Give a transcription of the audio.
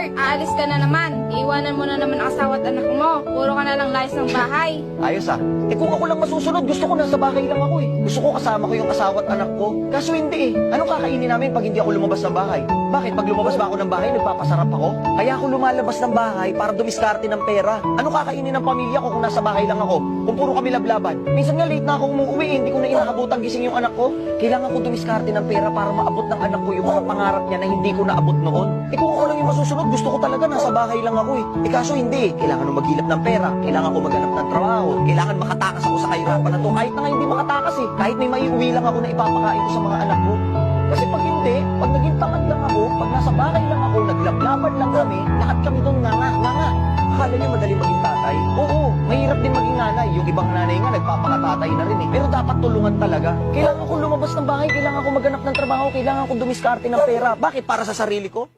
Robert, aalis ka na naman. Iiwanan mo na naman ang asawa at anak mo. Puro ka na lang layas ng bahay. Ayos ah. Eh kung ako lang masusunod, gusto ko nasa bahay lang ako eh. Gusto ko kasama ko yung asawa at anak ko. Kaso hindi eh. Anong kakainin namin pag hindi ako lumabas ng bahay? Bakit? Pag lumabas ba ako ng bahay, nagpapasarap ako? Kaya ako lumalabas ng bahay para dumiskarte ng pera. Anong kakainin ng pamilya ko kung nasa bahay lang ako? Kung puro kami lablaban. Minsan nga late na ako umuwi eh. Hindi ko na inaabutan gising yung anak ko. Kailangan ko dumiskarte ng pera para maabot ng anak ko yung mga pangarap niya na hindi ko naabot noon. Eh kung ako lang yung masusunod, gusto ko talaga nasa bahay lang ako eh. Eh kaso hindi eh. Kailangan ko maghilap ng pera. Kailangan ko maghanap ng trabaho. Kailangan makatakas ako sa kahirapan na to. Kahit na nga hindi makatakas eh. Kahit may maiuwi lang ako na ipapakain ko sa mga anak ko. Kasi pag hindi, pag naging tamad lang ako, pag nasa bahay lang ako, naglablaban lang kami, lahat kami doon nga. Akala niyo madali maging tatay? Oo, mahirap din maging nanay. Yung ibang nanay nga, nagpapakatatay na rin eh. Pero dapat tulungan talaga. Kailangan ko lumabas ng bahay, kailangan ko maghanap ng trabaho, kailangan ko dumiskarte ng pera. Bakit? Para sa sarili ko?